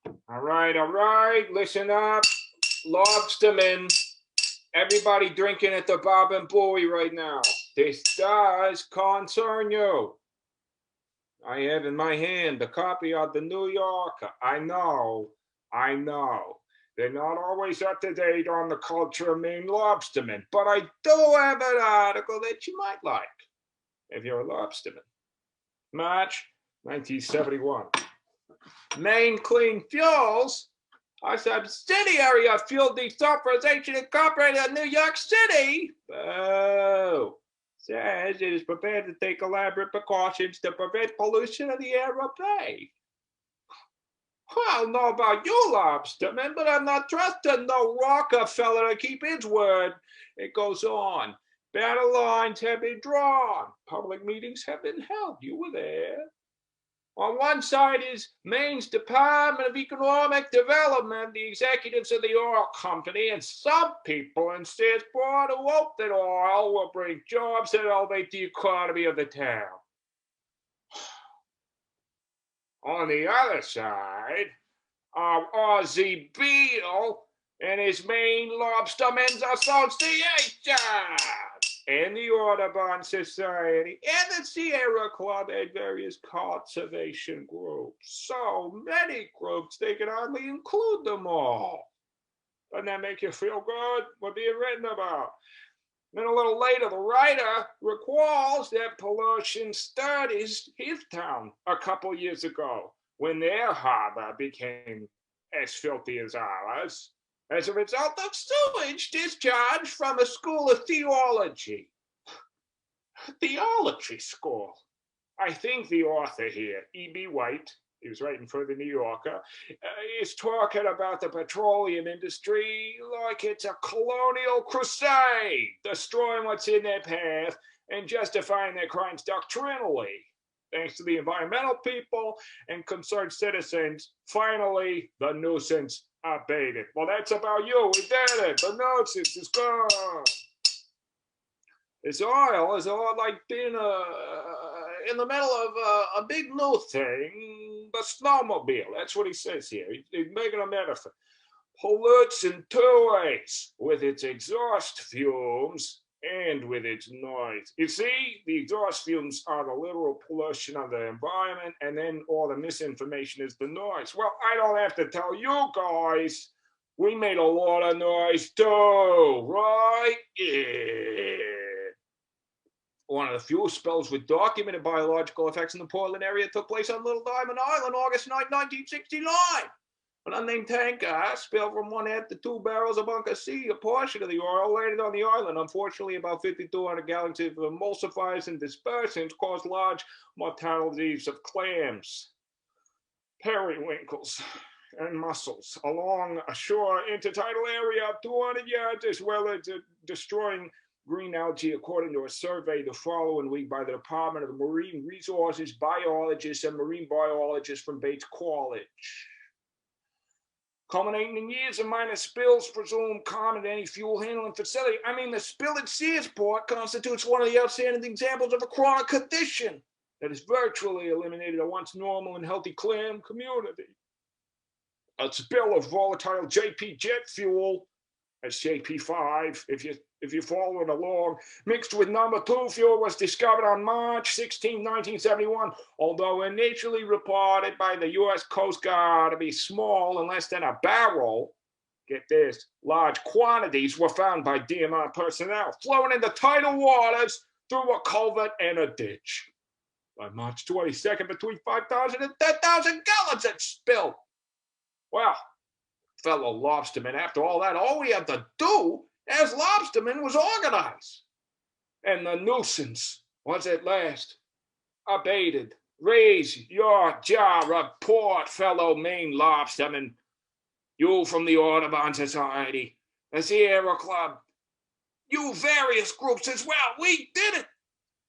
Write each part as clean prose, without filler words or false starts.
All right, listen up. Lobsterman, everybody drinking at the Bob and Bowie right now. This does concern you. I have in my hand a copy of the New Yorker. I know. They're not always up to date on the culture of Maine lobstermen, but I do have an article that you might like if you're a lobsterman. March 1971. Maine Clean Fuels, a subsidiary of Fuel Desulfurization Incorporated in New York City, says it is prepared to take elaborate precautions to prevent pollution of the air or bay. I don't know about you, lobstermen, but I'm not trusting no Rockefeller to keep his word. It goes on. Battle lines have been drawn. Public meetings have been held. You were there. On one side is Maine's Department of Economic Development, the executives of the oil company, and some people insist broad hope that oil will bring jobs that elevate the economy of the town. On the other side are Ozzie Beale and his Maine Lobstermen's Association, and the Audubon Society, and the Sierra Club, and various conservation groups. So many groups, they can hardly include them all. Doesn't that make you feel good? We're being written about. Then a little later, the writer recalls that pollution studies his town a couple years ago when their harbor became as filthy as ours as a result of sewage discharged from a school of theology. Theology school. I think the author here, E.B. White, he was writing for the New Yorker, is talking about the petroleum industry like it's a colonial crusade, destroying what's in their path and justifying their crimes doctrinally. Thanks to the environmental people and concerned citizens, finally, the nuisance abated. Well, that's about you. We did it. The nuisance is gone. This oil is all like being in the middle of a big new thing, the snowmobile. That's what he says here. He's making a metaphor. Pollutes in two ways, with its exhaust fumes and with its noise. You see, the exhaust fumes are the literal pollution of the environment, and then all the misinformation is the noise. Well, I don't have to tell you guys, we made a lot of noise too, right? Yeah. One of the fuel spills with documented biological effects in the Portland area took place on Little Diamond Island, August 9, 1969. An unnamed tanker spilled from one end to 2 barrels of Bunker C. A portion of the oil landed on the island. Unfortunately, about 5,200 gallons of emulsifiers and dispersants caused large mortalities of clams, periwinkles, and mussels along a shore intertidal area of 200 yards, as well as destroying green algae, according to a survey the following week by the Department of Marine Resources biologists and marine biologists from Bates College. Culminating in years of minor spills presumed common to any fuel handling facility. I mean, the spill at Searsport constitutes one of the outstanding examples of a chronic condition that has virtually eliminated a once normal and healthy clam community. A spill of volatile JP jet fuel, that's JP5, if you're following along, mixed with number 2 fuel was discovered on March 16, 1971, although initially reported by the U.S. Coast Guard to be small and less than a barrel. Get this, large quantities were found by DMR personnel flowing into tidal waters through a culvert and a ditch. By March 22nd, between 5,000 and 10,000 gallons had spilled. Well, fellow lobstermen, after all that, all we had to do as lobstermen was organize. And the nuisance was at last abated. Raise your jaw, report, fellow Maine lobstermen. You from the Audubon Society, the Sierra Club, you various groups as well. We did it.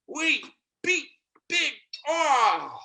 We beat big oil.